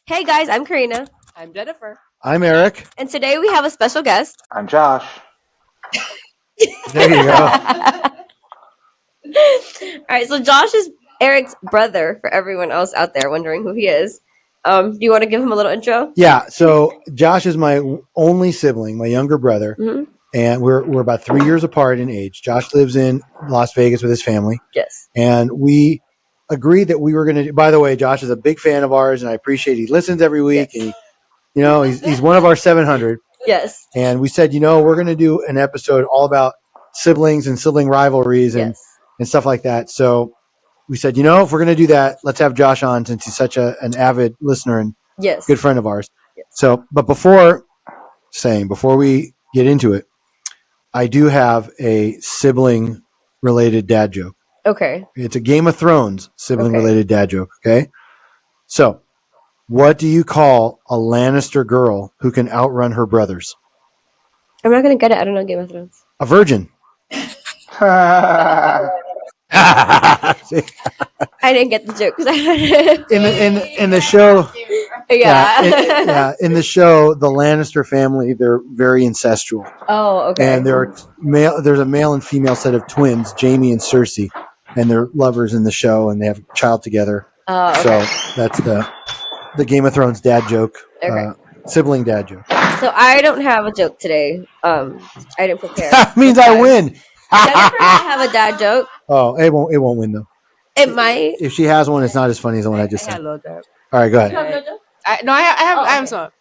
Hey guys, I'm Karina. I'm Jennifer. I'm Eric. And today we have a special guest. I'm Josh. There you go. All right, so Josh is Eric's brother for everyone else out there wondering who he is. Do you want to give him a little intro? Yeah, so Josh is my only sibling, my younger brother, and we're about 3 years apart in age. Josh lives in Las Vegas with his family. Yes. And we agreed that we were going to, by the way, Josh is a big fan of ours, and I appreciate he listens every week. Yes. And he's one of our 700. Yes. And we said, we're going to do an episode all about siblings and sibling rivalries and stuff like that. So we said, if we're going to do that, let's have Josh on since he's such an avid listener and good friend of ours. Yes. So, but before we get into it, I do have a sibling related dad joke. Okay. It's a Game of Thrones sibling related dad joke. Okay. So what do you call a Lannister girl who can outrun her brothers? I'm not going to get it. I don't know Game of Thrones. A virgin. I didn't get the joke because in the show. In the show, the Lannister family, they're very incestual. Oh, okay. And there's a male and female set of twins, Jaime and Cersei, and they're lovers in the show, and they have a child together. Oh, okay. So that's the Game of Thrones dad joke, sibling dad joke. So I don't have a joke today. I didn't prepare. That means I win. Jennifer might have a dad joke. Oh, it won't win though. It might. If she has one, it's not as funny as the one I just said. All right, go ahead. I have some.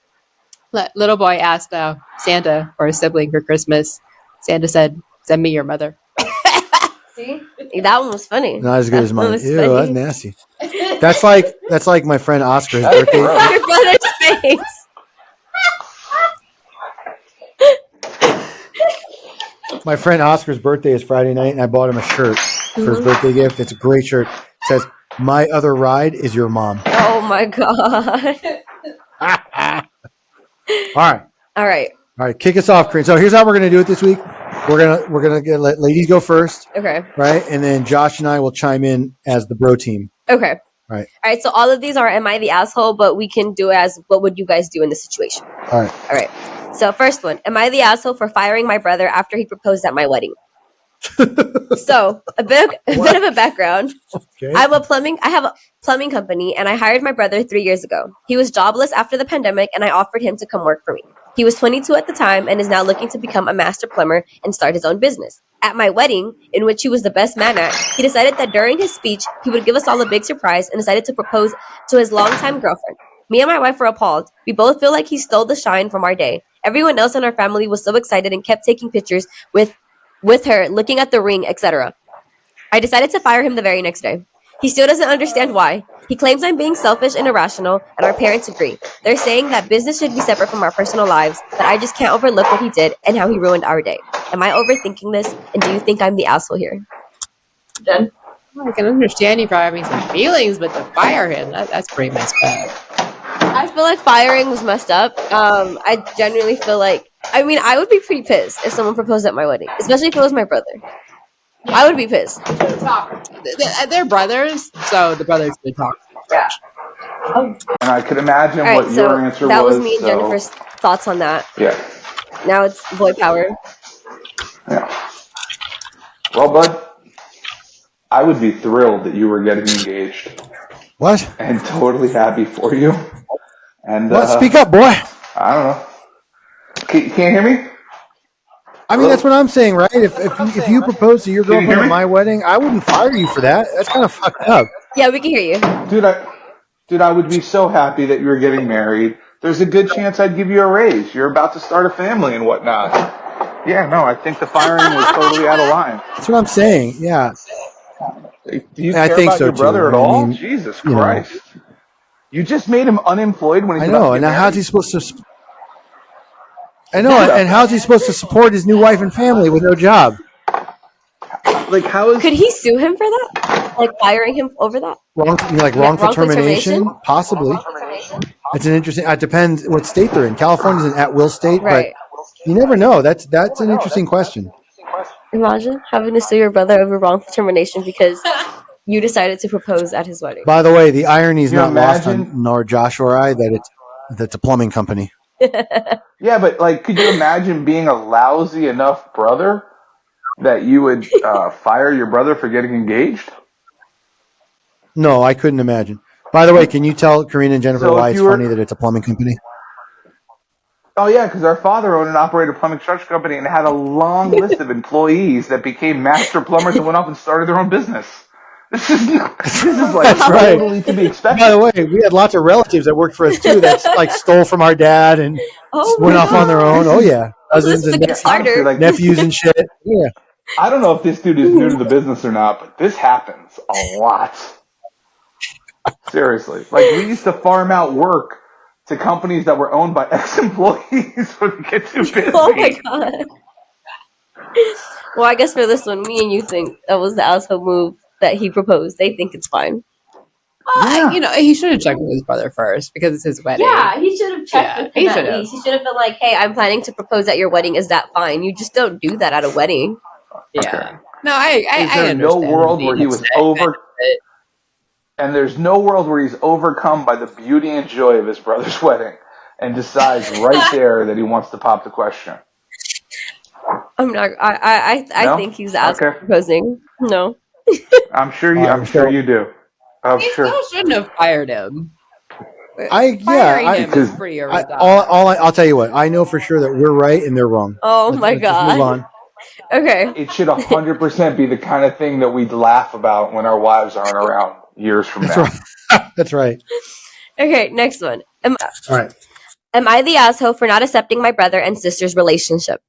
Little boy asked Santa for a sibling for Christmas. Santa said, "Send me your mother." See, that one was funny. Not as good as mine. Ew, that's nasty. That's like my friend Oscar's birthday. Your brother's face. My friend Oscar's birthday is Friday night, and I bought him a shirt for his birthday gift. It's a great shirt. It says, "My other ride is your mom." Oh my god! All right. Kick us off, Corinne. So here's how we're gonna do it this week. We're gonna let ladies go first. Okay. Right, and then Josh and I will chime in as the bro team. Okay. Right. All right. So all of these are "Am I the asshole?" But we can do as "What would you guys do in this situation?" All right. So first one, am I the asshole for firing my brother after he proposed at my wedding? So a bit of a background. Okay. I have a plumbing company, and I hired my brother 3 years ago. He was jobless after the pandemic, and I offered him to come work for me. He was 22 at the time and is now looking to become a master plumber and start his own business. At my wedding, in which he was the best man at, he decided that during his speech, he would give us all a big surprise and decided to propose to his longtime girlfriend. Me and my wife were appalled. We both feel like he stole the shine from our day. Everyone else in our family was so excited and kept taking pictures with her, looking at the ring, etc. I decided to fire him the very next day. He still doesn't understand why. He claims I'm being selfish and irrational, and our parents agree. They're saying that business should be separate from our personal lives, but I just can't overlook what he did and how he ruined our day. Am I overthinking this, and do you think I'm the asshole here? Jen? I can understand you probably having some feelings, but to fire him, that's pretty messed up. I feel like firing was messed up. I genuinely feel like, I would be pretty pissed if someone proposed at my wedding, especially if it was my brother. I would be pissed. They're brothers, so the brothers would talk. Yeah. And I could imagine what your answer was. That was me and Jennifer's thoughts on that. Yeah. Now it's boy power. Yeah. Well, bud, I would be thrilled that you were getting engaged. What? And totally happy for you. And what? Speak up, boy. I don't know. Can't you hear me? I mean, that's what I'm saying, right? If you propose to your girlfriend at my wedding, I wouldn't fire you for that. That's kind of fucked up. Yeah, we can hear you. Dude, I would be so happy that you were getting married. There's a good chance I'd give you a raise. You're about to start a family and whatnot. Yeah, no, I think the firing was totally out of line. That's what I'm saying, yeah. Do you care about your brother at all? Jesus Christ. You just made him unemployed when he's about to get married? And now how's he supposed to... and how's he supposed to support his new wife and family with no job? Like, how is... Could he sue him for that? Like, firing him over that? Wrongful termination? Possibly. It's an interesting... It depends what state they're in. California's an at-will state, right. But you never know. That's an interesting question. Imagine having to sue your brother over wrongful termination because you decided to propose at his wedding. By the way, the irony is You not lost on imagine? nor Josh or I that's a plumbing company. Yeah, but like, could you imagine being a lousy enough brother that you would fire your brother for getting engaged? No, I couldn't imagine. By the way, can you tell Karina and Jennifer So why if it's you funny were, that it's a plumbing company? oh yeah, because our father owned and operated a plumbing construction company and had a long list of employees that became master plumbers and went off and started their own business. This is like That's right. totally to be By expected. the way, we had lots of relatives that worked for us too that like stole from our dad and Oh went my off on their own. god. Oh yeah, Oh, so this cousins is a and good Honestly, starter. like nephews and shit. Yeah, I don't know if this dude is new to the business or not, but this happens a lot. Seriously, like we used to farm out work to companies that were owned by ex-employees when they get too busy. Oh my god. Well, I guess for this one, me and you think that was the asshole move that he proposed. They think it's fine. Yeah. He should have checked with his brother first because it's his wedding. Yeah, he should have checked Yeah, with he him at should've. least. He should have been like, "Hey, I'm planning to propose at your wedding. Is that fine?" You just don't do that at a wedding. Yeah. Okay. No, I Is there understand no him world where being he was upset, over? but And there's no world where he's overcome by the beauty and joy of his brother's wedding and decides right there that he wants to pop the question. I'm not. I No? think he's the asshole Okay. proposing. No. I'm sure Fine, so you do. I'm he sure. still shouldn't have fired him. Firing Him is Because pretty over the top. I'll tell you what. I know for sure that we're right and they're wrong. Oh my Let's just move god. on. Okay. it should 100% be the kind of thing that we'd laugh about when our wives aren't around years from That's now. right. That's right. Okay. Next one. All right. Am I the asshole for not accepting my brother and sister's relationship?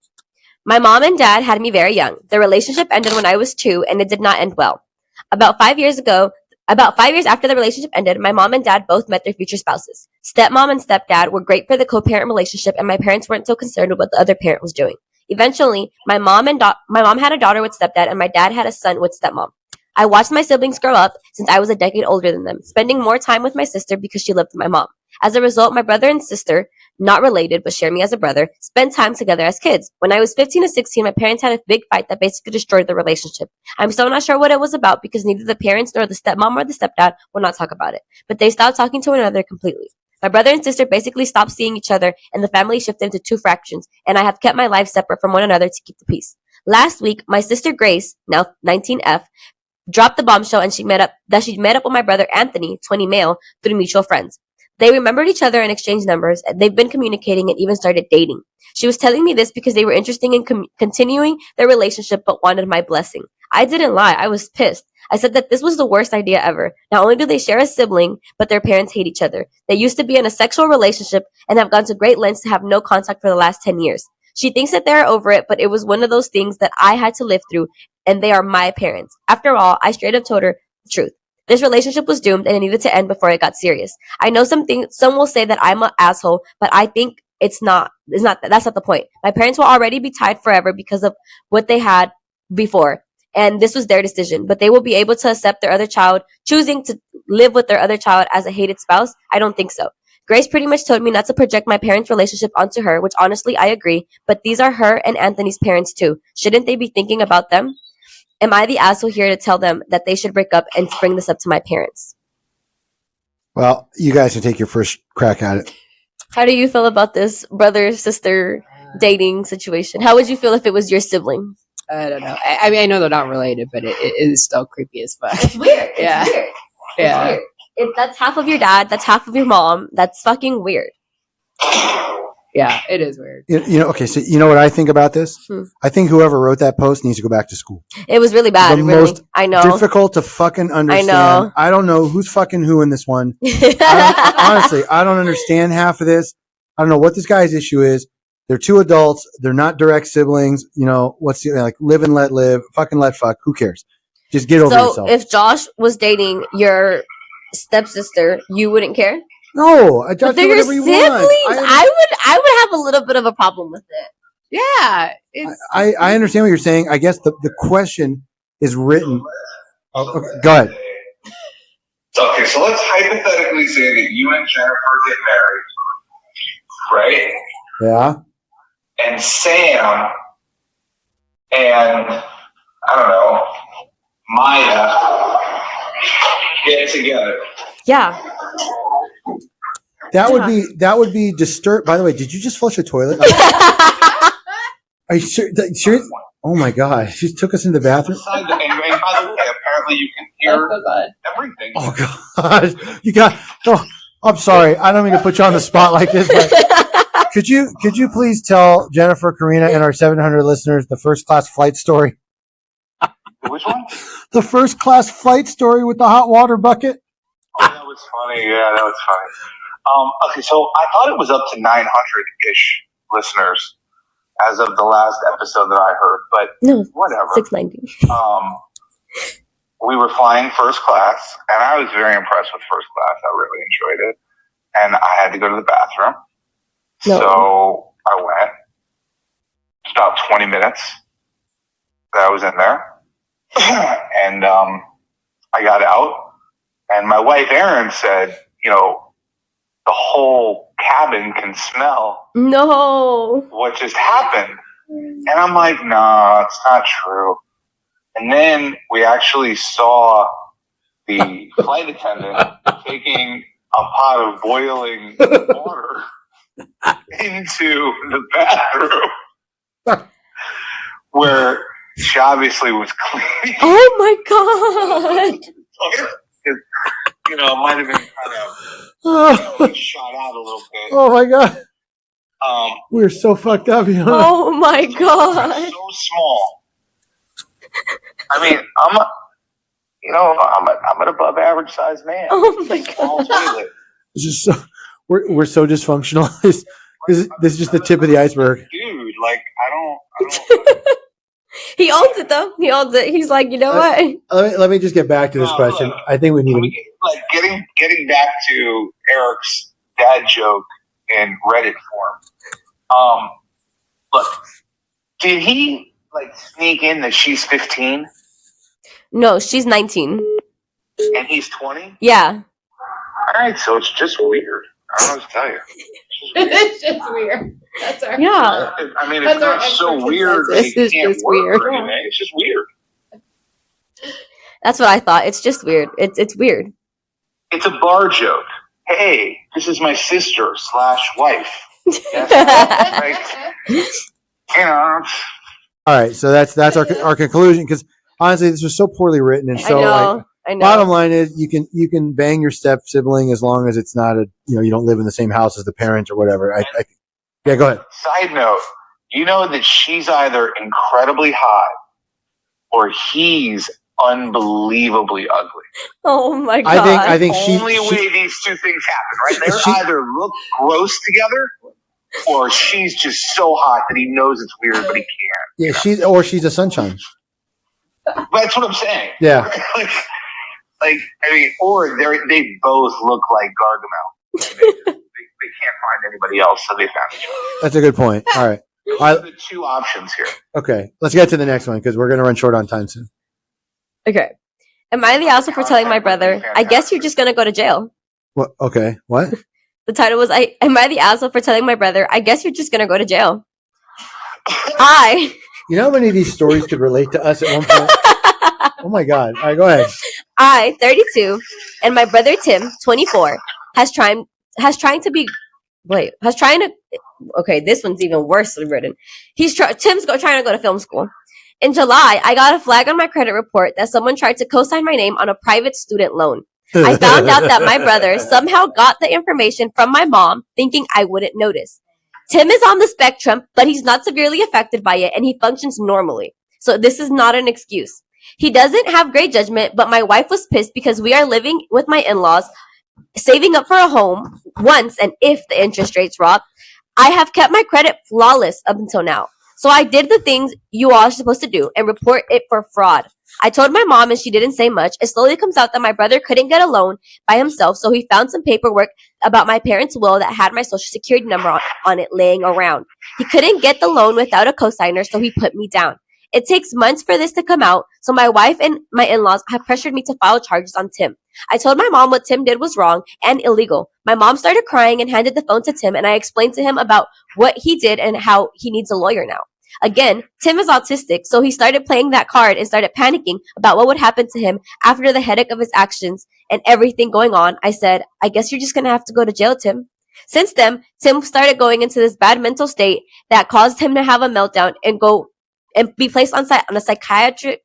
My mom and dad had me very young. The relationship ended when I was 2, and it did not end well. About 5 years after the relationship ended, my mom and dad both met their future spouses. Stepmom and stepdad were great for the co-parent relationship, and my parents weren't so concerned with what the other parent was doing. Eventually, my mom had a daughter with stepdad, and my dad had a son with stepmom. I watched my siblings grow up since I was a decade older than them, spending more time with my sister because she lived with my mom. As a result, my brother and sister, not related but share me as a brother, spent time together as kids. When I was 15 to 16, my parents had a big fight that basically destroyed the relationship. I'm still not sure what it was about because neither the parents nor the stepmom or the stepdad will not talk about it. But they stopped talking to one another completely. My brother and sister basically stopped seeing each other and the family shifted into 2 fractions, and I have kept my life separate from one another to keep the peace. Last week, my sister Grace, now 19F, dropped the bombshell and she met up with my brother Anthony, 20 male, through mutual friends. They remembered each other and exchanged numbers. They've been communicating and even started dating. She was telling me this because they were interested in continuing their relationship but wanted my blessing. I didn't lie. I was pissed. I said that this was the worst idea ever. Not only do they share a sibling, but their parents hate each other. They used to be in a sexual relationship and have gone to great lengths to have no contact for the last 10 years. She thinks that they're over it, but it was one of those things that I had to live through, and they are my parents. After all, I straight up told her the truth. This relationship was doomed and it needed to end before it got serious. I know some will say that I'm an asshole, but I think that's not the point. My parents will already be tied forever because of what they had before, and this was their decision, but they will be able to accept their other child choosing to live with their other child as a hated spouse. I don't think so. Grace pretty much told me not to project my parents' relationship onto her, which honestly I agree, but these are her and Anthony's parents too. Shouldn't they be thinking about them? Am I the asshole here to tell them that they should break up and bring this up to my parents? Well, you guys can take your first crack at it. How do you feel about this brother-sister dating situation? How would you feel if it was your sibling? I don't know. I mean, I know they're not related, but it is still creepy as fuck. It's weird. Yeah. It's weird. Yeah. It's weird. That's half of your dad. That's half of your mom. That's fucking weird. Yeah, it is weird. Okay, so you know what I think about this? I think whoever wrote that post needs to go back to school. It was really bad. The really. most I know. difficult to fucking understand. I know. I don't know who's fucking who in this one. Honestly, I don't understand half of this. I don't know what this guy's issue is. They're 2 adults. They're not direct siblings. What's the like? Live and let live. Fucking let fuck. Who cares? Just get over yourself. So if Josh was dating your stepsister, you wouldn't care? No, but they're your siblings. I would have a little bit of a problem with it. Yeah, I understand what you're saying. I guess the question is written. Okay, go ahead. Okay, so let's hypothetically say that you and Jennifer get married, right? Yeah. And Sam and, I don't know, Maya get together. Yeah. That would be disturbed. By the way, did you just flush a toilet? Are you serious? Oh my god, she took us into the bathroom. And by the way, apparently you can hear everything. Oh god, you got. Oh, I'm sorry. I don't mean to put you on the spot like this, but could you please tell Jennifer, Karina, and our 700 listeners the first class flight story? Which one? The first class flight story with the hot water bucket. Oh, that was funny. Yeah, that was funny. Okay, so I thought it was up to 900-ish listeners as of the last episode that I heard, but no, whatever. 690. We were flying first class, and I was very impressed with first class. I really enjoyed it, and I had to go to the bathroom, so I went. It's about 20 minutes that I was in there, and I got out, and my wife Erin said, the whole cabin can smell what just happened. And I'm like, no, it's not true. And then we actually saw the flight attendant taking a pot of boiling water into the bathroom where she obviously was cleaning. Oh my god. It might have been kind of shot out a little bit. Oh my god. We're so fucked up, Oh my god. So small. I mean, I'm an above average sized man. Oh my god. This is so, we're so dysfunctional. This is just the tip of the iceberg. Dude, like I don't He owns it though. He owns it. He's like, you know what? Let me just get back to this question. Look, I think we need to getting back to Eric's dad joke in Reddit form. Look, did he sneak in that she's 15? No, she's 19. And he's 20? Yeah. All right, so it's just weird. I don't know what to tell you. It's just weird. That's our I mean, it's not so weird that he can't work or anything. It's just weird. That's what I thought. It's just weird. It's weird. It's a bar joke. Hey, this is my sister / wife. Yes. All right, so that's our conclusion, because honestly, this was so poorly written, and so I know. Bottom line is, you can bang your step sibling as long as it's not you don't live in the same house as the parent or whatever. Yeah, go ahead. Side note, you know that she's either incredibly hot or he's unbelievably ugly. Oh my god! I think the only way these two things happen, right? They either look gross together, or she's just so hot that he knows it's weird, but he can't. Yeah, she's a sunshine. That's what I'm saying. Yeah. Or they both look like Gargamel. They can't find anybody else, so they found each other. That's a good point. All right. Those are the two options here. Okay, let's get to the next one, because we're going to run short on time soon. Okay. Am I the asshole for telling my brother, I guess you're just going to go to jail? What? Okay, what? The title was, Am I the asshole for telling my brother, I guess you're just going to go to jail? You know how many of these stories could relate to us at one point? Oh my god. All right, go ahead. I, 32, and my brother Tim, 24, okay, this one's even worse written. Tim's trying to go to film school. In July, I got a flag on my credit report that someone tried to co-sign my name on a private student loan. I found out that my brother somehow got the information from my mom, thinking I wouldn't notice. Tim is on the spectrum, but he's not severely affected by it, and he functions normally. So this is not an excuse. He doesn't have great judgment, but my wife was pissed because we are living with my in-laws, saving up for a home once, and if the interest rates rock, I have kept my credit flawless up until now. So I did the things you all are supposed to do and report it for fraud. I told my mom and she didn't say much. It slowly comes out that my brother couldn't get a loan by himself, so he found some paperwork about my parents' will that had my social security number on it laying around. He couldn't get the loan without a cosigner, so he put me down. It takes months for this to come out, so my wife and my in-laws have pressured me to file charges on Tim. I told my mom what Tim did was wrong and illegal. My mom started crying and handed the phone to Tim, and I explained to him about what he did and how he needs a lawyer now. Again, Tim is autistic, so he started playing that card and started panicking about what would happen to him after the headache of his actions and everything going on. I said, I guess you're just gonna have to go to jail, Tim. Since then, Tim started going into this bad mental state that caused him to have a meltdown and go and be placed on a psychiatric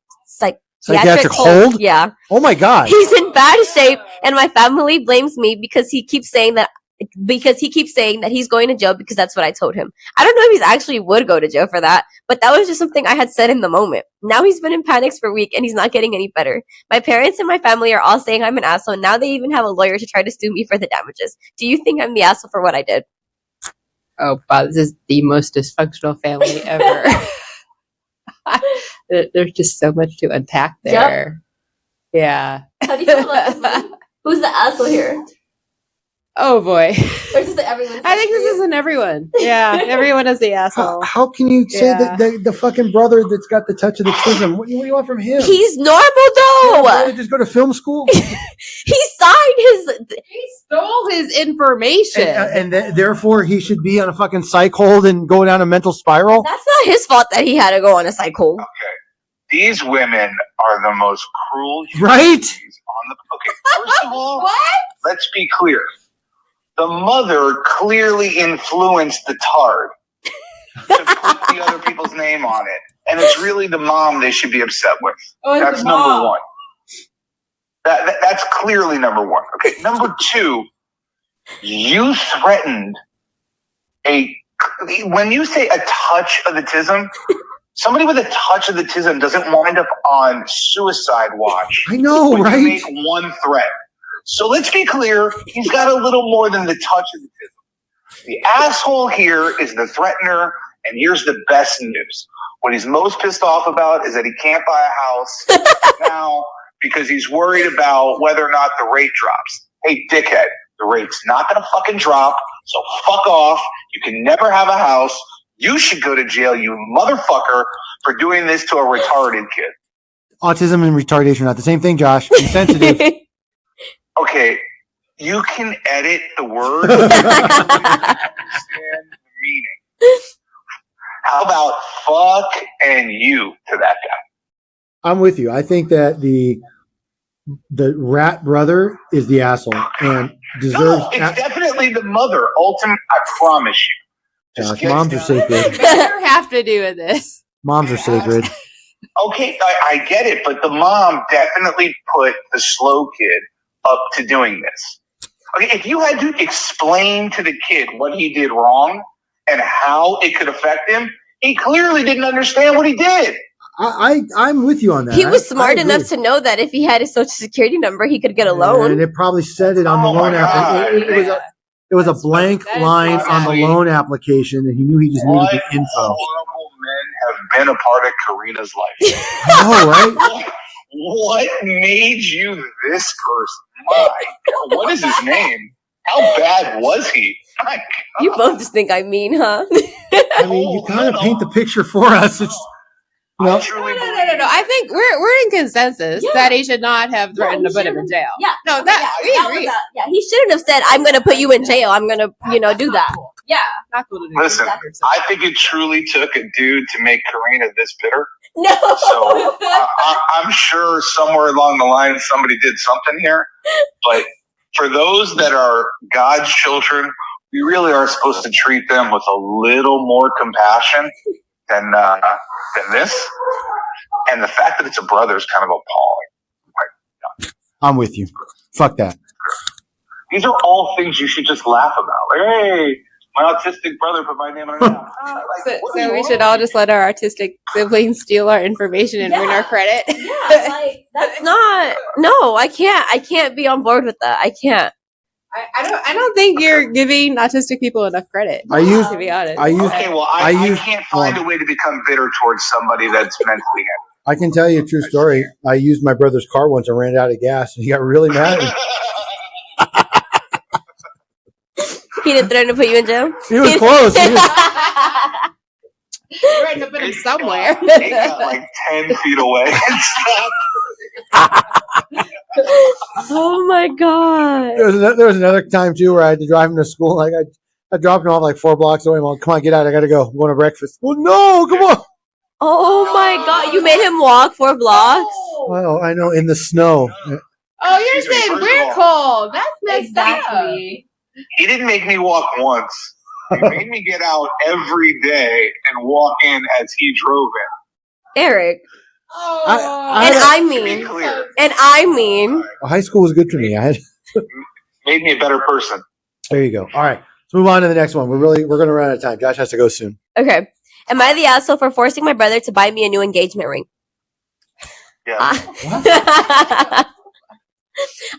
hold? Yeah. Oh my God. He's in bad shape, and my family blames me because he keeps saying that he's going to jail because that's what I told him. I don't know if he's actually would go to jail for that, but that was just something I had said in the moment. Now he's been in panics for a week and he's not getting any better. My parents and my family are all saying I'm an asshole, and now they even have a lawyer to try to sue me for the damages. Do you think I'm the asshole for what I did? Oh, wow, this is the most dysfunctional family ever. There's just so much to unpack there. Yep. Yeah. How do you feel about this? Who's the asshole here? Oh boy. Or is it everyone? I think this isn't everyone. Yeah, everyone is the asshole. How can you say that the fucking brother that's got the touch of the tism? What do you want from him? He's normal though. Yeah, just go to film school. He signed his. He stole his information, and therefore he should be on a fucking psych hold and go down a mental spiral. That's not his fault that he had to go on a psych hold. Okay, these women are the most cruel humans right? on the. Okay, first of all, let's be clear. The mother clearly influenced the tard to put the other people's name on it. And it's really the mom they should be upset with. Oh, that's number one. That's clearly number one. Okay, number two, you threatened when you say a touch of the tism, somebody with a touch of the tism doesn't wind up on suicide watch. I know, right? You make one threat. So let's be clear, he's got a little more than the touch of the tism. The asshole here is the threatener, and here's the best news. What he's most pissed off about is that he can't buy a house now because he's worried about whether or not the rate drops. Hey, dickhead, the rate's not going to fucking drop, so fuck off. You can never have a house. You should go to jail, you motherfucker, for doing this to a retarded kid. Autism and retardation are not the same thing, Josh. Be sensitive. Okay, you can edit the words and understand the meaning. How about fuck and you to that guy? I'm with you. I think that the rat brother is the asshole and deserves. No, it's definitely the mother. Ultimate, I promise you. Josh, moms are sacred. What does Better have to do with this? Moms are sacred. Okay, I get it, but the mom definitely put the slow kid up to doing this. Okay, if you had to explain to the kid what he did wrong and how it could affect him, he clearly didn't understand what he did. I'm with you on that. He was smart enough to know that if he had his social security number, he could get a loan. And it probably said it on the loan application. It was a blank line on the loan application, and he knew he just needed the info. Horrible men have been a part of Karina's life. Oh, right? What made you this person? My God, what is his name? How bad was he? My God. You both just think I'm mean, huh? I mean, you kind of paint the picture for us. It's no. I think we're in consensus that he should not have threatened to put him in jail. Yeah. No, we agree. He shouldn't have said, "I'm going to put you in jail. I'm going to, do that." Cool. Yeah, not cool to do. Listen, I think it truly took a dude to make Karina this bitter. No. So I'm sure somewhere along the line somebody did something here. But for those that are God's children, we really are supposed to treat them with a little more compassion than this. And the fact that it's a brother is kind of appalling. I'm with you. Fuck that. These are all things you should just laugh about. Like, hey, my autistic brother put my name on it. So we should all just let our autistic siblings steal our information and ruin our credit. Yeah, that's not. No, I can't. I can't be on board with that. I can't. I don't think you're giving autistic people enough credit. To be honest. I can't find a way to become bitter towards somebody that's mentally ill. I can tell you a true story. I used my brother's car once and ran out of gas, and he got really mad at me. He didn't threaten to put you in jail? He was close. You're right to put him somewhere. He got like 10 feet away. Oh my God. There was another time too where I had to drive him to school. Like I dropped him off like 4 blocks away. Mom, come on, get out. I got to go. I'm going to breakfast. Well, no, come on. Oh my God. You made him walk 4 blocks? Oh, I know, in the snow. Oh, you're saying we're cold. That's messed up. He didn't make me walk once. He made me get out every day and walk in as he drove in. Eric. Oh. I mean. High school was good for me. Made me a better person. There you go. All right. Let's move on to the next one. We're going to run out of time. Josh has to go soon. Okay. Am I the asshole for forcing my brother to buy me a new engagement ring? Yeah.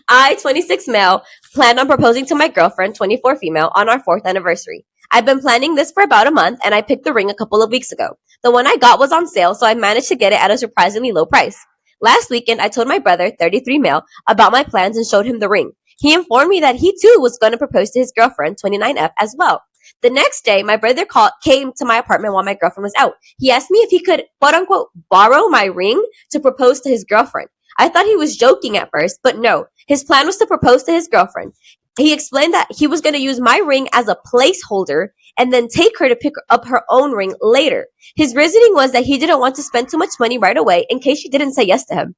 I, 26 male, planned on proposing to my girlfriend, 24 female, on our 4th anniversary. I've been planning this for about a month, and I picked the ring a couple of weeks ago. The one I got was on sale, so I managed to get it at a surprisingly low price. Last weekend, I told my brother, 33 male, about my plans and showed him the ring. He informed me that he too was going to propose to his girlfriend, 29F, as well. The next day, my brother came to my apartment while my girlfriend was out. He asked me if he could, quote unquote, borrow my ring to propose to his girlfriend. I thought he was joking at first, but no. His plan was to propose to his girlfriend. He explained that he was going to use my ring as a placeholder and then take her to pick up her own ring later. His reasoning was that he didn't want to spend too much money right away in case she didn't say yes to him.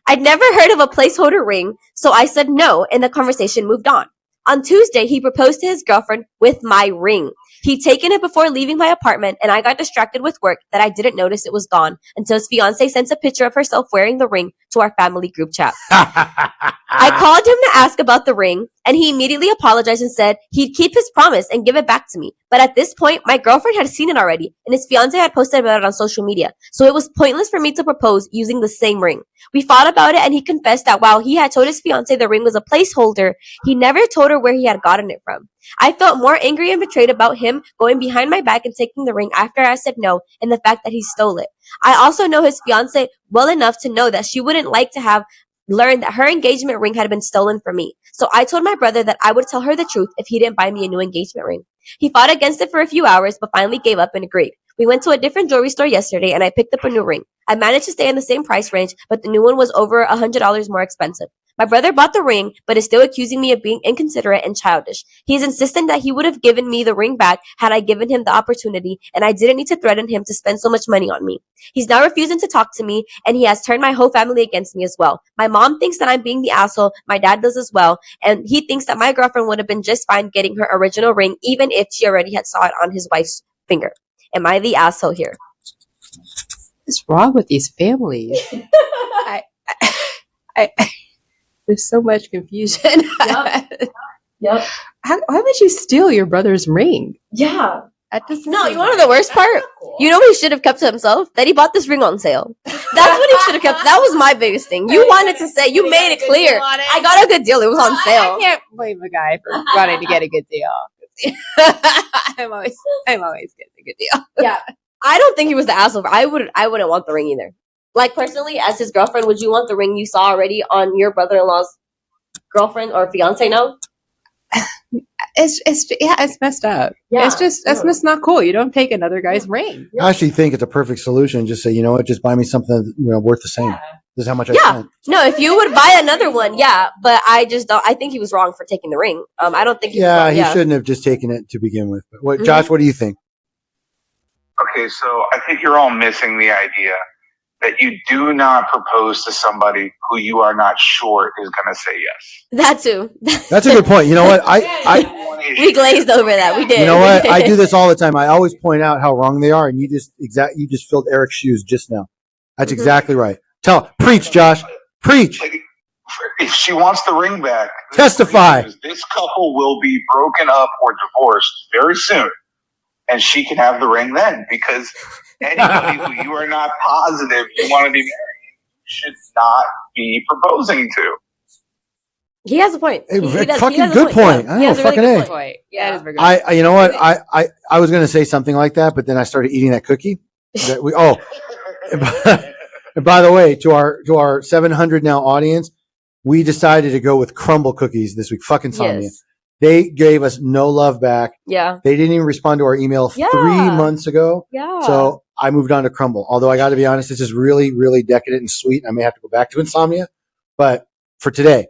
I'd never heard of a placeholder ring, so I said no, and the conversation moved on. On Tuesday, he proposed to his girlfriend with my ring. He'd taken it before leaving my apartment, and I got distracted with work that I didn't notice it was gone until his fiancée sent a picture of herself wearing the ring to our family group chat. I called him to ask about the ring, and he immediately apologized and said he'd keep his promise and give it back to me. But at this point, my girlfriend had seen it already, and his fiancée had posted about it on social media, so it was pointless for me to propose using the same ring. We fought about it, and he confessed that while he had told his fiancée the ring was a placeholder, he never told her where he had gotten it from. I felt more angry and betrayed about him going behind my back and taking the ring after I said no, and the fact that he stole it. I also know his fiancée well enough to know that she wouldn't like to have learned that her engagement ring had been stolen from me. So I told my brother that I would tell her the truth if he didn't buy me a new engagement ring. He fought against it for a few hours, but finally gave up and agreed. We went to a different jewelry store yesterday, and I picked up a new ring. I managed to stay in the same price range, but the new one was over $100 more expensive. My brother bought the ring, but is still accusing me of being inconsiderate and childish. He is insisting that he would have given me the ring back had I given him the opportunity, and I didn't need to threaten him to spend so much money on me. He's now refusing to talk to me, and he has turned my whole family against me as well. My mom thinks that I'm being the asshole, my dad does as well, and he thinks that my girlfriend would have been just fine getting her original ring, even if she already had saw it on his wife's finger. Am I the asshole here? What's wrong with these families? I there's so much confusion. Yep. Why would you steal your brother's ring? Yeah. No, you want to know the worst part? Cool. You know what he should have kept to himself? That he bought this ring on sale. That's what he should have kept. That was my biggest thing. You wanted to say, you made it clear. I got a good deal. It was on sale. I can't blame a guy for wanting to get a good deal. I'm always getting a good deal. Yeah. I don't think he was the asshole. I wouldn't want the ring either. Like, personally, as his girlfriend, would you want the ring you saw already on your brother-in-law's girlfriend or fiance now? It's messed up. Yeah, it's just not cool. You don't take another guy's ring. I actually think it's a perfect solution. Just say, you know what, just buy me something worth the same. This is how much I spent. No, if you would buy another one, yeah. But I just don't. I think he was wrong for taking the ring. I don't think. He shouldn't have just taken it to begin with. But Josh, what do you think? Okay, so I think you're all missing the idea that you do not propose to somebody who you are not sure is going to say yes. That too. That's a good point. You know what? We glazed over that. We did. You know what? I do this all the time. I always point out how wrong they are, and you just filled Eric's shoes just now. That's exactly right. Preach, Josh. Preach. If she wants the ring back, testify. This couple will be broken up or divorced very soon, and she can have the ring then, because anybody who you are not positive you want to be married should not be proposing to. He has a point. Fucking good point. I know, fucking A. Yeah, very good. You know what? I was going to say something like that, but then I started eating that cookie. And by the way, to our 700 now audience, we decided to go with crumble cookies this week. Fucking Insomnia. Yes. They gave us no love back. Yeah. They didn't even respond to our email 3 months ago. Yeah. So I moved on to crumble. Although I got to be honest, this is really, really decadent and sweet. I may have to go back to Insomnia, but for today.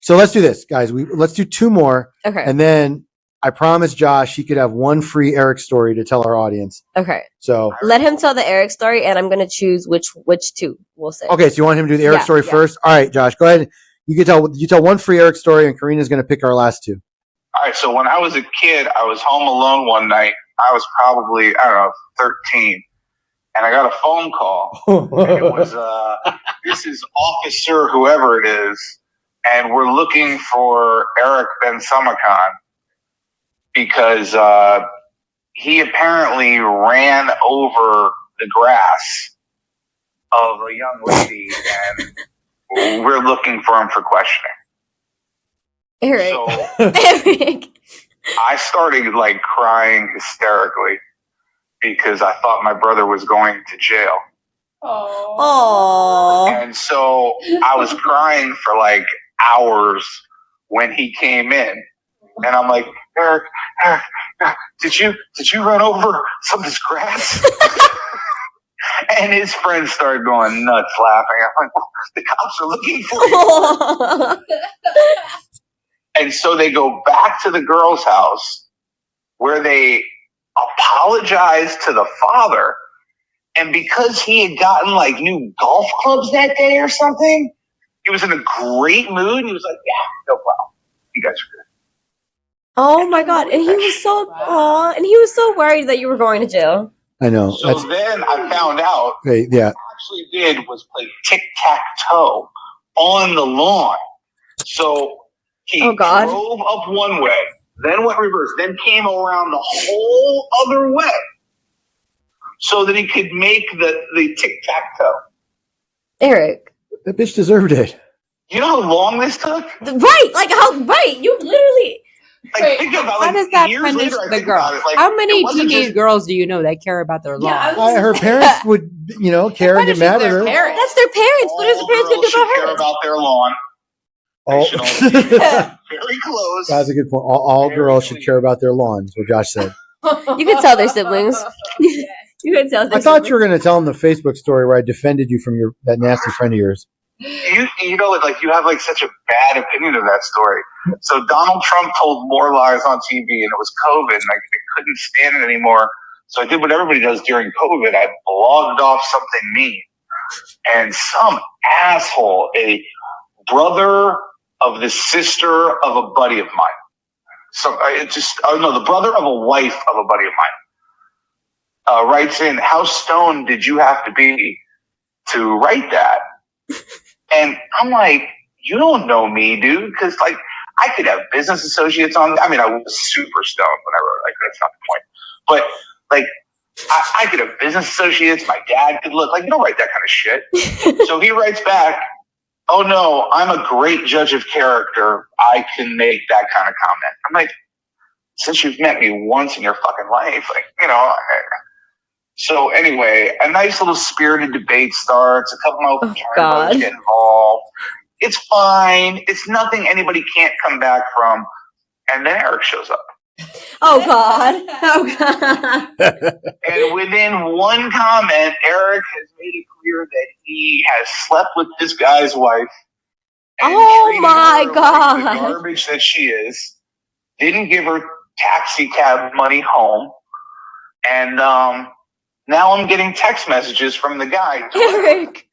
So let's do this, guys. Let's do 2 more. Okay. And then I promised Josh he could have one free Eric story to tell our audience. Okay. So let him tell the Eric story, and I'm gonna choose which two we'll say. Okay, so you want him to do the Eric story first? All right, Josh, go ahead. You tell one free Eric story, and Karina's going to pick our last two. All right. So when I was a kid, I was home alone one night. I was probably 13, and I got a phone call. And it was this is Officer whoever it is, and we're looking for Eric Ben Samakan because he apparently ran over the grass of a young lady, and we're looking for him for questioning. Eric. So Eric. I started like crying hysterically because I thought my brother was going to jail. Aww. And so I was crying for like hours when he came in. And I'm like, Eric, did you run over somebody's grass? And his friends started going nuts laughing. I'm like, well, the cops are looking for you. And so they go back to the girl's house where they apologize to the father. And because he had gotten like new golf clubs that day or something, he was in a great mood. He was like, yeah, no problem. You guys are good. Oh my God. And he was so worried that you were going to jail. I know. So then I found out what he actually did was play tic-tac-toe on the lawn. So he drove up one way, then went reverse, then came around the whole other way so that he could make the tic-tac-toe. Eric. That bitch deserved it. You know how long this took? Right. You literally... Wait, how does that punish the girl? How many teenage girls do you know that care about their lawn? Her parents would, care and get mad at her. That's their parents. What is the parents going to do about her? Care about their lawn. Very close. That's a good point. All girls should care about their lawns, what Josh said. You can tell their siblings. You can tell. I thought you were going to tell them the Facebook story where I defended you from that nasty friend of yours. You know, like you have like such a bad opinion of that story. So Donald Trump told more lies on TV, and it was COVID, and I couldn't stand it anymore. So I did what everybody does during COVID. I blogged off something mean, and some asshole, a brother of the sister of a buddy of mine. So the brother of a wife of a buddy of mine writes in, "How stoned did you have to be to write that?" And I'm like, you don't know me, dude, because like I could have business associates on. I mean, I was super stoned when I wrote it. Like that's not the point. But like, I could have business associates. My dad could look like you don't write that kind of shit. So he writes back, "Oh no, I'm a great judge of character. I can make that kind of comment." I'm like, since you've met me once in your fucking life, like So anyway, a nice little spirited debate starts. A couple of my parents get involved. It's fine. It's nothing anybody can't come back from. And then Eric shows up. Oh God! Oh God! And within one comment, Eric has made it clear that he has slept with this guy's wife. Oh my God! Like the garbage that she is. Didn't give her taxi cab money home, and now I'm getting text messages from the guy. Eric.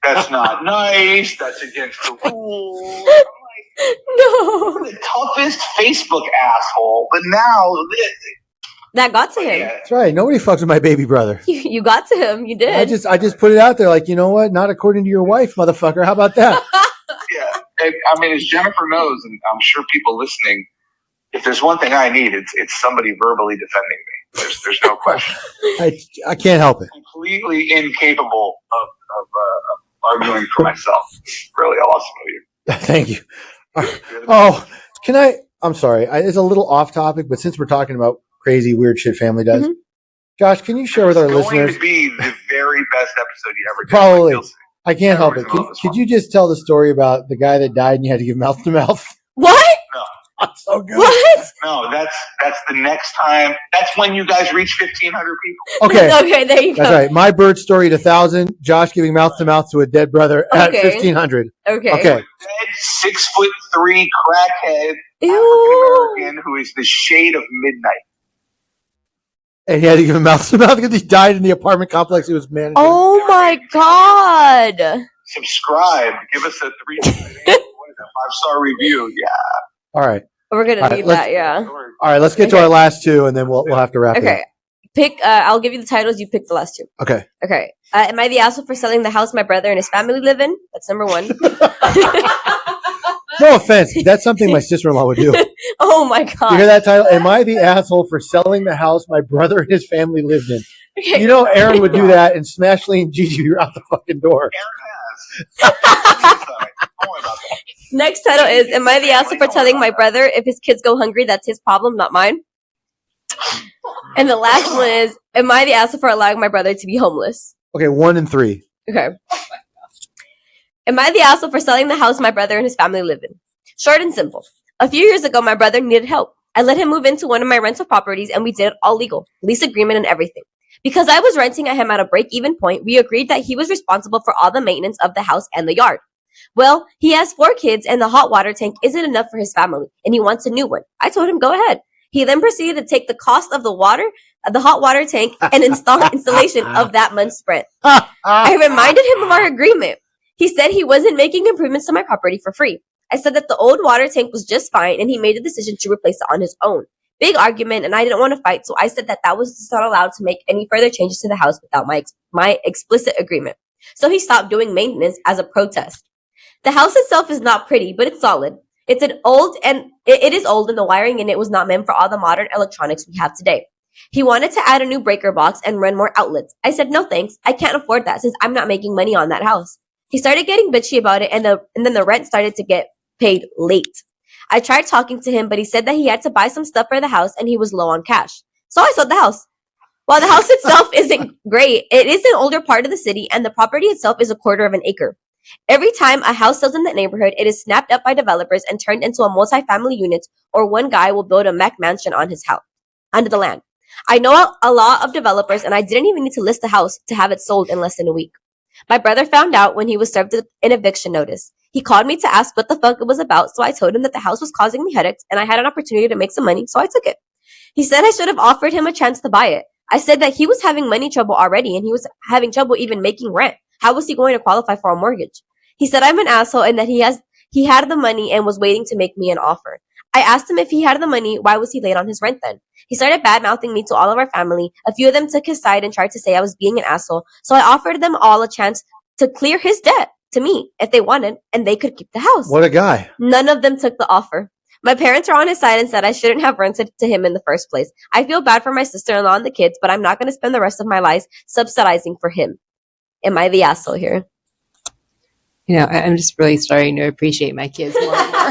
That's not nice. That's against the rules. I'm like, no. You're the toughest Facebook asshole, but now this. That got to him. That's right. Nobody fucks with my baby brother. You got to him. You did. I just put it out there like, you know what? Not according to your wife, motherfucker. How about that? Yeah. And, I mean, as Jennifer knows, and I'm sure people listening, if there's one thing I need, it's somebody verbally defending me. There's no question. I can't help it. Completely incapable of arguing for myself. Really awesome of you. Thank you. Oh, I'm sorry. It's a little off topic, but since we're talking about crazy, weird shit family does, Josh, can you share with our listeners? It's going to be the very best episode you ever did. Probably. Like, I can't help it. Could you just tell the story about the guy that died and you had to give mouth to mouth? What? No. So good. What? No, that's the next time. That's when you guys reach 1,500 people. Okay. Okay, there you go. That's right. My bird story at 1,000. Josh giving mouth to mouth to a dead brother at Okay. 1,500. Okay. Okay. Dead 6'3" crackhead Ew. African American who is the shade of midnight. And he had to give him mouth to mouth because he died in the apartment complex he was managing. Oh my God. Subscribe. Give us a 5-star review. Yeah. All right. We're going to need that, yeah. All right. Let's get to our last two, and then we'll have to wrap it Okay. up. Pick. I'll give you the titles. You pick the last two. Okay. Okay. Am I the asshole for selling the house my brother and his family live in? That's number one. No offense. That's something my sister-in-law would do. Oh my God. You hear that title? Am I the asshole for selling the house my brother and his family lived in? Okay. You know Aaron would do that and smash Lee and Gigi out the fucking door. Aaron has. Don't worry about that. Next title is, am I the asshole for telling my brother if his kids go hungry, that's his problem, not mine? And the last one is, am I the asshole for allowing my brother to be homeless? Okay, 1 and 3. Okay. Am I the asshole for selling the house my brother and his family live in? Short and simple. A few years ago, my brother needed help. I let him move into one of my rental properties and we did it all legal, lease agreement and everything. Because I was renting him at a break-even point, we agreed that he was responsible for all the maintenance of the house and the yard. Well, he has 4 kids and the hot water tank isn't enough for his family and he wants a new one. I told him, go ahead. He then proceeded to take the cost of the hot water tank and installation of that month's rent. I reminded him of our agreement. He said he wasn't making improvements to my property for free. I said that the old water tank was just fine and he made the decision to replace it on his own. Big argument and I didn't want to fight, so I said that was just not allowed to make any further changes to the house without my explicit agreement. So he stopped doing maintenance as a protest. The house itself is not pretty, but it's solid. It is old and the wiring in it was not meant for all the modern electronics we have today. He wanted to add a new breaker box and run more outlets. I said, no thanks, I can't afford that since I'm not making money on that house. He started getting bitchy about it and then the rent started to get paid late. I tried talking to him, but he said that he had to buy some stuff for the house and he was low on cash. So I sold the house. While the house itself isn't great, it is an older part of the city and the property itself is 1/4 of an acre. Every time a house sells in that neighborhood, it is snapped up by developers and turned into a multi-family unit, or one guy will build a mech mansion on his house, under the land. I know a lot of developers and I didn't even need to list the house to have it sold in less than a week. My brother found out when he was served an eviction notice. He called me to ask what the fuck it was about, so I told him that the house was causing me headaches and I had an opportunity to make some money, so I took it. He said I should have offered him a chance to buy it. I said that he was having money trouble already and he was having trouble even making rent. How was he going to qualify for a mortgage? He said I'm an asshole and that he had the money and was waiting to make me an offer. I asked him if he had the money, why was he late on his rent then? He started bad-mouthing me to all of our family. A few of them took his side and tried to say I was being an asshole, so I offered them all a chance to clear his debt to me if they wanted, and they could keep the house. What a guy. None of them took the offer. My parents are on his side and said I shouldn't have rented to him in the first place. I feel bad for my sister-in-law and the kids, but I'm not going to spend the rest of my life subsidizing for him. Am I the asshole here? You know, I'm just really starting to appreciate my kids more and more.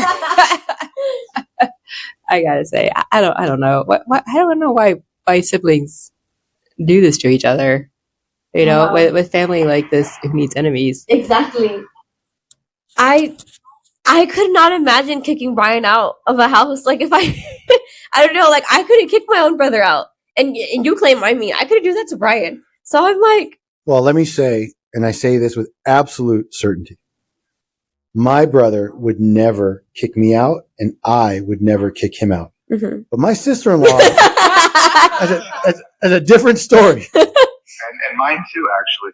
I gotta say, I don't know. I don't know why siblings do this to each other. You know, with family like this, who needs enemies? Exactly. I could not imagine kicking Brian out of a house. Like if I don't know, like I couldn't kick my own brother out, and you claim I couldn't do that to Brian. So I'm like, well, let me say, and I say this with absolute certainty. My brother would never kick me out, and I would never kick him out. Mm-hmm. But my sister-in-law has a different story. And mine too, actually.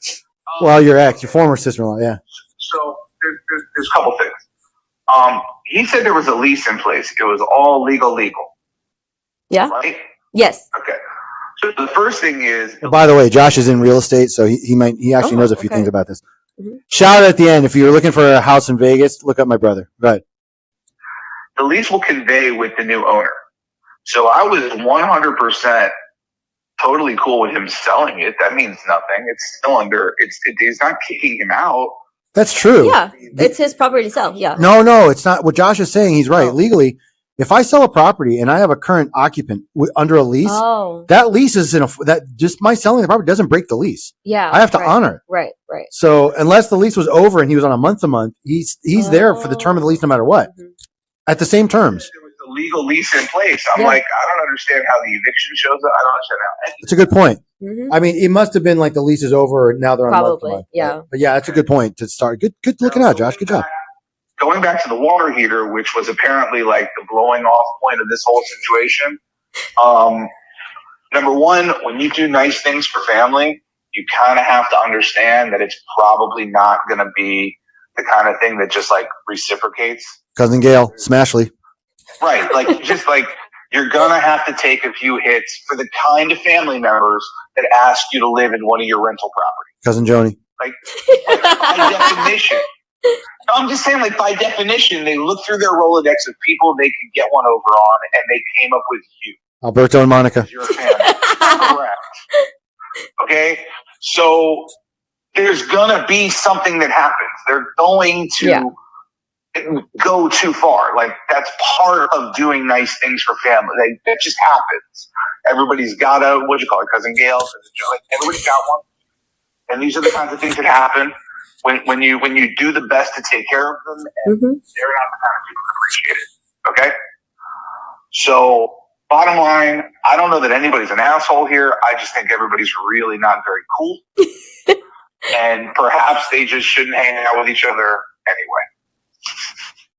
Well, your former sister-in-law, yeah. So there's a couple things. He said there was a lease in place. It was all legal. Yeah. Right? Yes. Okay. So the first thing is. Well, by the way, Josh is in real estate, so he actually knows a few things about this. Mm-hmm. Shout out at the end. If you're looking for a house in Vegas, look up my brother. Go ahead. The lease will convey with the new owner. So I was 100% totally cool with him selling it. That means nothing. It's still he's not kicking him out. That's true. Yeah. It's his property to sell. Yeah. No, it's not. What Josh is saying, he's right. Legally, if I sell a property and I have a current occupant under a lease, that lease is just my selling the property doesn't break the lease. Yeah. I have to honor it. Right. So unless the lease was over and he was on a month-to-month, he's there for the term of the lease no matter what. Mm-hmm. At the same terms. There was a legal lease in place. I'm like, I don't understand how the eviction shows up. I don't understand how. It's a good point. I mean, it must have been like the lease is over and now they're on month to month. But yeah, that's a good point to start. Good looking out, Josh. Good job. Going back to the water heater, which was apparently like the blowing off point of this whole situation. Number one, when you do nice things for family, you kind of have to understand that it's probably not going to be the kind of thing that just like reciprocates. Cousin Gail, Smashley. Right. Like, just like, you're going to have to take a few hits for the kind of family members that ask you to live in one of your rental properties. Cousin Joni. Like by definition. No, I'm just saying, like, by definition, they look through their Rolodex of people they could get one over on, and they came up with you. Alberto and Monica. You're a fan. Correct. Okay? So there's going to be something that happens. They're going to go too far. Like, that's part of doing nice things for family. That just happens. Everybody's got a, Cousin Gail? Like, everybody's got one. And these are the kinds of things that happen when you do the best to take care of them, and they're not the kind of people that appreciate it. Okay? So, bottom line, I don't know that anybody's an asshole here. I just think everybody's really not very cool. And perhaps they just shouldn't hang out with each other anyway.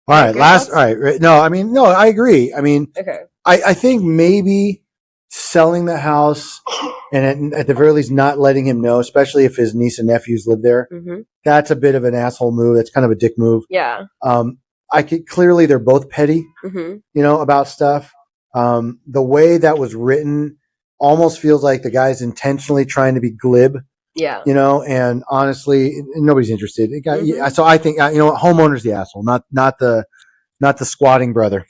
All right. No, I mean, no, I agree. I mean, I think maybe selling the house and at the very least not letting him know, especially if his niece and nephews live there, that's a bit of an asshole move. That's kind of a dick move. Yeah. Clearly they're both petty, about stuff. The way that was written almost feels like the guy's intentionally trying to be glib. Yeah. And honestly, nobody's interested. So I think, homeowner's the asshole, not the squatting brother.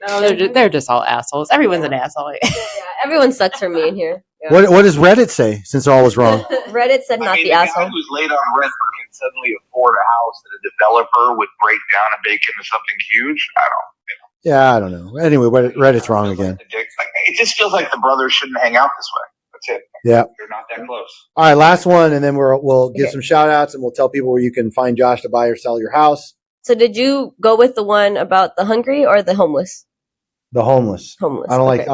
No, they're just all assholes. Everyone's an asshole. Yeah, everyone sucks for me in here. Yeah. What does Reddit say, since all was wrong? Reddit said not the asshole. The guy who's late on rent but can suddenly afford a house that a developer would break down and make into something huge. I don't know. Anyway, Reddit's wrong again. It just feels like the brothers shouldn't hang out this way. That's it. Yeah. They're not that close. All right, last one, and then we'll give some shout outs and we'll tell people where you can find Josh to buy or sell your house. So did you go with the one about the hungry or the homeless? The homeless. I don't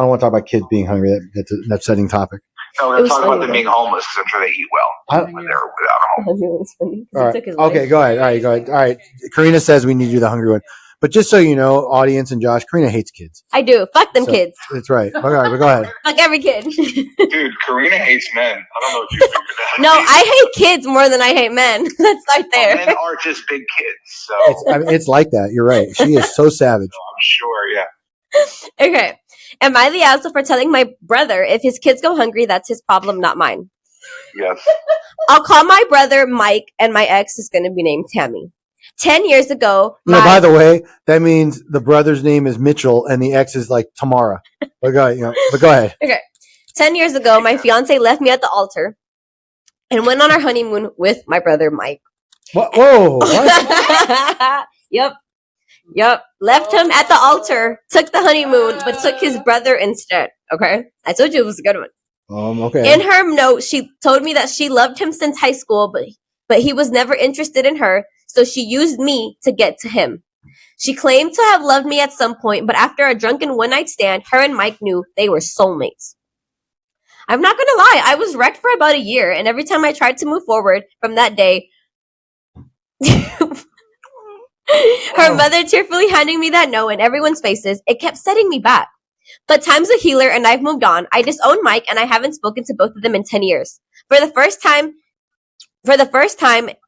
want to talk about kids being hungry. That's an upsetting topic. No, we're going to talk about them being homeless because I'm sure they eat well when they're without a home. All right. Okay, go ahead. All right. Karina says we need to do the hungry one. But just so you know, audience and Josh, Karina hates kids. I do. Fuck them kids. That's right. All right, but go ahead. Fuck every kid. Dude, Karina hates men. I don't know if you figured that out. No, I hate kids more than I hate men. Let's start there. Men are just big kids. So it's like that. You're right. She is so savage. I'm sure, yeah. Okay. Am I the asshole for telling my brother if his kids go hungry, that's his problem, not mine? Yes. I'll call my brother Mike, and my ex is going to be named Tammy. 10 years ago... by the way, that means the brother's name is Mitchell, and the ex is like Tamara. But go ahead. Okay. 10 years ago, my fiance left me at the altar and went on our honeymoon with my brother Mike. Whoa. What? Yep. Left him at the altar, took the honeymoon, but took his brother instead. Okay? I told you it was a good one. Okay. In her note, she told me that she loved him since high school, but he was never interested in her, so she used me to get to him. She claimed to have loved me at some point, but after a drunken one-night stand, her and Mike knew they were soulmates. I'm not gonna lie, I was wrecked for about a year, and every time I tried to move forward from that day... Her mother tearfully handing me that note in everyone's faces, it kept setting me back. But time's a healer and I've moved on. I disowned Mike and I haven't spoken to both of them in 10 years. For the first time,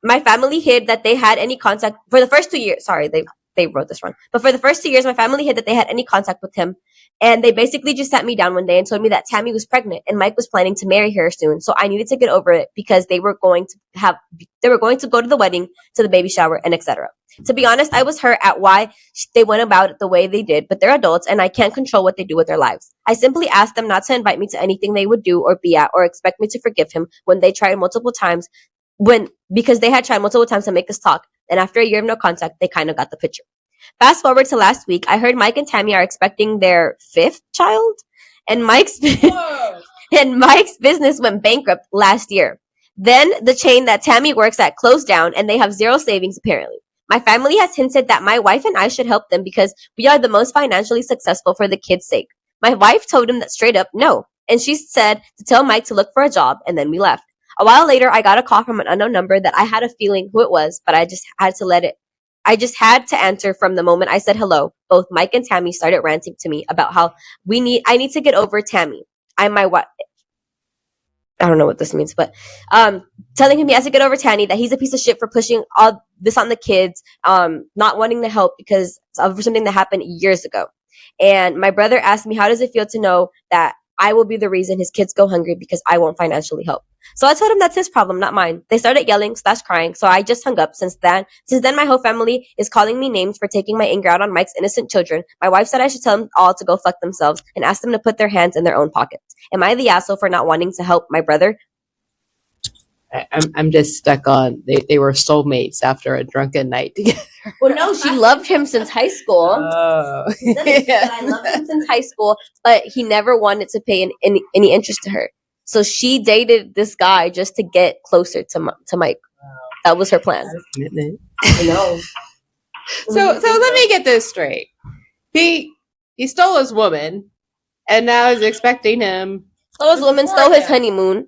my family hid that they had any contact. For the first 2 years, sorry, they wrote this wrong. But for the first 2 years, my family hid that they had any contact with him. And they basically just sat me down one day and told me that Tammy was pregnant and Mike was planning to marry her soon. So I needed to get over it because they were going to go to the wedding, to the baby shower, and etc. To be honest, I was hurt at why they went about it the way they did, but they're adults and I can't control what they do with their lives. I simply asked them not to invite me to anything they would do or be at or expect me to forgive him when they tried multiple times because they had tried multiple times to make us talk. And after a year of no contact, they kind of got the picture. Fast forward to last week, I heard Mike and Tammy are expecting their 5th child, and Mike's business went bankrupt last year. Then the chain that Tammy works at closed down, and they have zero savings apparently. My family has hinted that my wife and I should help them because we are the most financially successful for the kids' sake. My wife told him that straight up no, and she said to tell Mike to look for a job, and then we left. A while later, I got a call from an unknown number that I had a feeling who it was, but I just had to answer from the moment I said hello. Both Mike and Tammy started ranting to me about how I need to get over Tammy. I'm my wife. I don't know what this means, but telling him he has to get over Tanny, that he's a piece of shit for pushing all this on the kids, not wanting to help because of something that happened years ago. And my brother asked me, how does it feel to know that I will be the reason his kids go hungry because I won't financially help? So I told him that's his problem, not mine. They started yelling, crying, so I just hung up. Since then, my whole family is calling me names for taking my anger out on Mike's innocent children. My wife said I should tell them all to go fuck themselves and ask them to put their hands in their own pockets. Am I the asshole for not wanting to help my brother? I'm just stuck on they were soulmates after a drunken night together. Well, no, she loved him since high school. Oh. She said, I loved him since high school, but he never wanted to pay any interest to her. So she dated this guy just to get closer to Mike. That was her plan. I know. So let me get this straight. He stole his woman, and now he's expecting him. Stole his woman, stole his honeymoon,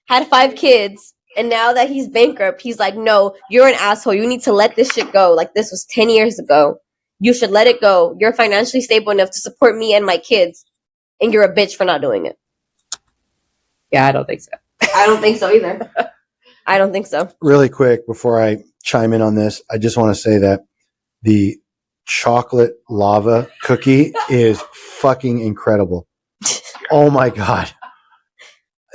had 5 kids, and now that he's bankrupt, he's like, no, you're an asshole. You need to let this shit go. Like, this was 10 years ago. You should let it go. You're financially stable enough to support me and my kids, and you're a bitch for not doing it. Yeah, I don't think so. I don't think so either. I don't think so. Really quick, before I chime in on this, I just want to say that the chocolate lava cookie is fucking incredible. Oh my God.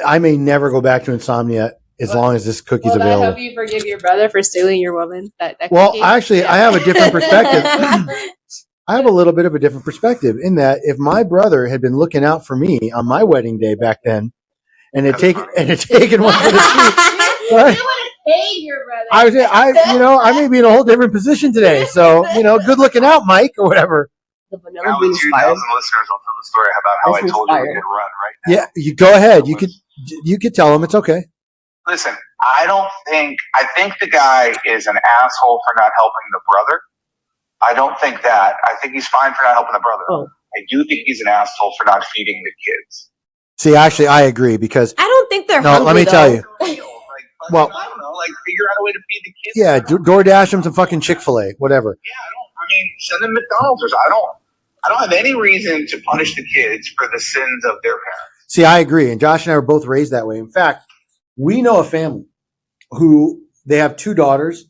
I may never go back to insomnia as long as this cookie's available. I hope you forgive your brother for stealing your woman. That well, cookie. actually, I have a different perspective. I have a little bit of a different perspective in that if my brother had been looking out for me on my wedding day back then and had taken one for the team, right? Your brother. I may be in a whole different position today. So, good looking out, Mike, or whatever. The vanilla Now bean with 2,000 inspired. listeners, I'll tell the story about how I told you we could run right now. Yeah, you go ahead. You could tell him it's okay. Listen, I think the guy is an asshole for not helping the brother. I don't think that. I think he's fine for not helping the brother. Oh. I do think he's an asshole for not feeding the kids. See, actually, I agree because I don't think they're no. hungry, Let me tell you. Well, I don't know. Figure out a way to feed the kids. Yeah, DoorDash them some fucking Chick-fil-A, whatever. Yeah, send them McDonald's or something. I don't have any reason to punish the kids for the sins of their parents. See, I agree, and Josh and I were both raised that way. In fact, we know a family who they have 2 daughters.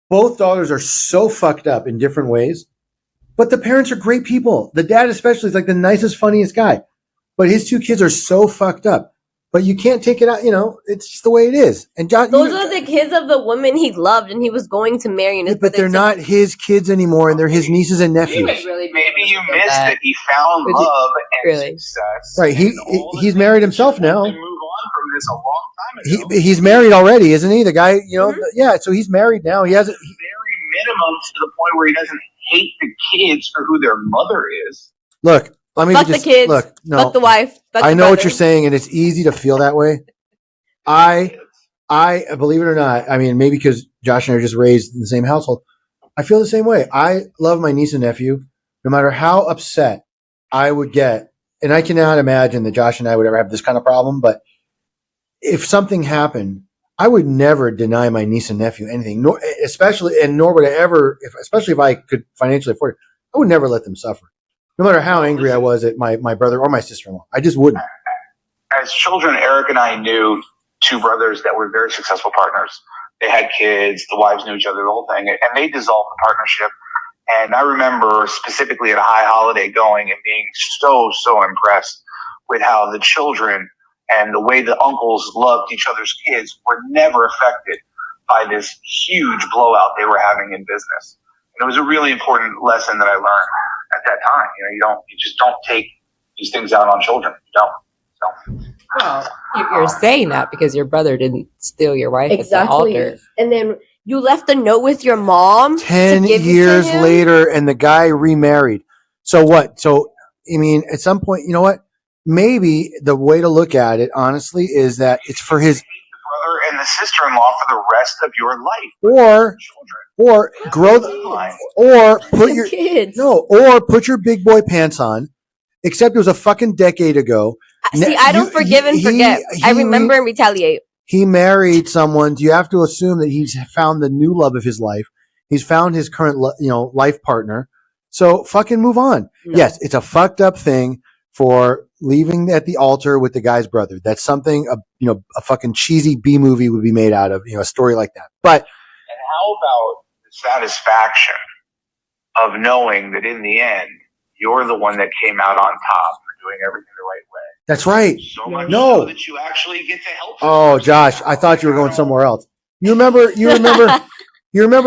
Both daughters are so fucked up in different ways, but the parents are great people. The dad especially is like the nicest, funniest guy, but his 2 kids are so fucked up. But you can't take it out, it's just the way it is. And Josh, those are the kids of the woman he loved and he was going to marry. But they're not his kids anymore, and they're his nieces and nephews. Maybe you missed that he found love and success. Right, he's married himself now. Move on from this a long time ago. He's married already, isn't he? The guy, yeah. So he's married now. He has a very minimum to the point where he doesn't hate the kids for who their mother is. Look. Let me fuck just the kids. Look. No, fuck the wife. Fuck I the know brother. what you're saying, and it's easy to feel that way. I believe it or not. I mean, maybe because Josh and I are just raised in the same household. I feel the same way. I love my niece and nephew, no matter how upset I would get, and I cannot imagine that Josh and I would ever have this kind of problem. But if something happened, I would never deny my niece and nephew anything, nor would I ever, especially if I could financially afford it, I would never let them suffer. No matter how angry I was at my brother or my sister-in-law, I just wouldn't. As children, Eric and I knew 2 brothers that were very successful partners. They had kids, the wives knew each other, the whole thing, and they dissolved the partnership. And I remember specifically at a high holiday going and being so impressed with how the children and the way the uncles loved each other's kids were never affected by this huge blowout they were having in business. And it was a really important lesson that I learned at that time. You just don't take these things out on children. You don't. So. Well, you're saying that because your brother didn't steal your wife exactly. at the altar. And then you left a note with your mom 10 years later, and the guy remarried. So what? So, I mean, at some point, you know what? Maybe the way to look at it, honestly, is that it's for his... The brother and the sister-in-law for the rest of your life. Or put your big boy pants on. Except it was a fucking decade ago. See, I don't forgive and forget. I remember and retaliate. He married someone. You have to assume that he's found the new love of his life. He's found his current, life partner. So fucking move on. No. Yes, it's a fucked up thing for leaving at the altar with the guy's brother. That's something a fucking cheesy B movie would be made out of. A story like that. But and how about the satisfaction of knowing that in the end you're the one that came out on top for doing everything the right way? That's right. So much so that you actually get to help. Oh, Josh, I thought you were going somewhere else. You remember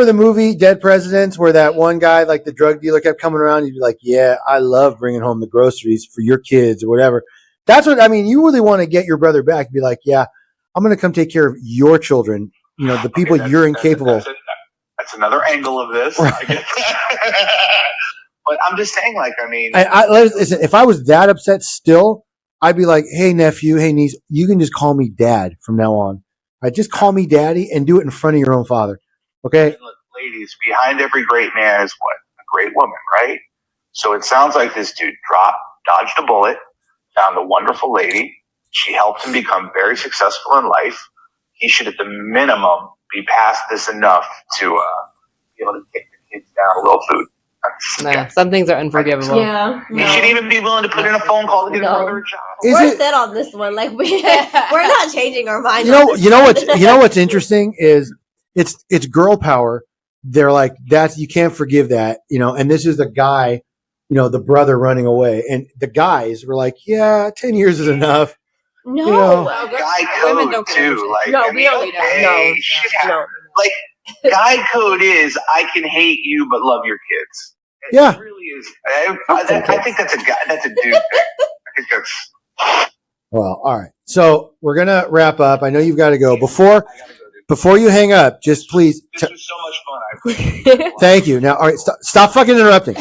the movie Dead Presidents where that one guy, like the drug dealer, kept coming around? You'd be like, yeah, I love bringing home the groceries for your kids or whatever. That's what, you really want to get your brother back. Be like, yeah, I'm going to come take care of your children. The people you're incapable. That's another angle of this. Right. I get that. But I'm just saying, listen, if I was that upset still, I'd be like, hey, nephew, hey, niece, you can just call me dad from now on. Right? Just call me daddy and do it in front of your own father. Okay? Look, ladies, behind every great man is what? A great woman, right? So it sounds like this dude dodged a bullet, found a wonderful lady. She helped him become very successful in life. He should, at the minimum, be past this enough to be able to take the kids down a little food. Some things are unforgivable. Yeah, you should even be willing to put in a phone call to get another job. We're set on this one. Like we're not changing our mind. You know what's interesting is it's girl power. They're like, that's, you can't forgive that, and this is the guy, the brother running away, and the guys were like, yeah, 10 years is enough. No, guy code too. We don't need that. No. Like guy code is, I can hate you but love your kids. Yeah, it really is. I think that's a dude thing. I think that's. Well, all right. So we're gonna wrap up. I know you've got to go. Before you hang up, just please. This was so much fun. I appreciate it. Thank you. Now, all right, stop fucking interrupting.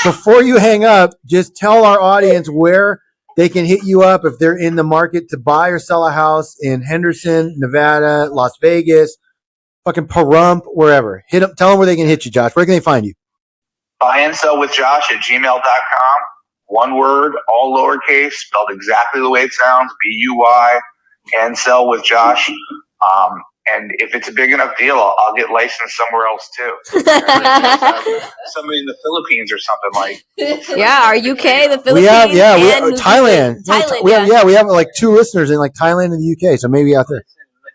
Before you hang up, just tell our audience where they can hit you up if they're in the market to buy or sell a house in Henderson, Nevada, Las Vegas, fucking Pahrump, wherever. Hit them. Tell them where they can hit you, Josh. Where can they find you? Buy and sell with Josh at gmail.com. One word, all lowercase, spelled exactly the way it sounds. BUY, and sell with Josh. And if it's a big enough deal, I'll get licensed somewhere else too. Somebody in the Philippines or something like. Yeah, our UK, the Philippines, we have Thailand. Thailand. We have like 2 listeners in like Thailand and the UK, so maybe out there.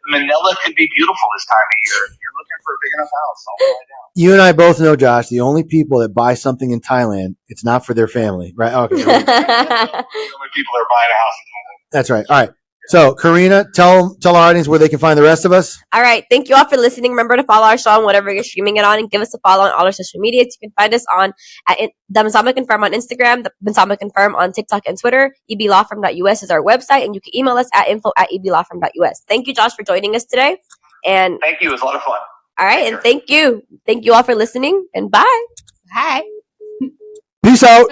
Manila could be beautiful this time of year. If you're looking for a big enough house, I'll fly down. You and I both know, Josh, the only people that buy something in Thailand, it's not for their family, right? Okay. The only people that are buying a house in Thailand. That's right. All right. So, Karina, tell our audience where they can find the rest of us. All right. Thank you all for listening. Remember to follow our show on whatever you're streaming it on, and give us a follow on all our social medias. You can find us on at The Masama Confirm on Instagram, The Masama Confirm on TikTok and Twitter. eblawfirm.us is our website, and you can email us at info@eblawfirm.us. Thank you, Josh, for joining us today. And thank you. It was a lot of fun. All right. And thank you. Thank you all for listening, and bye. Bye. Peace out.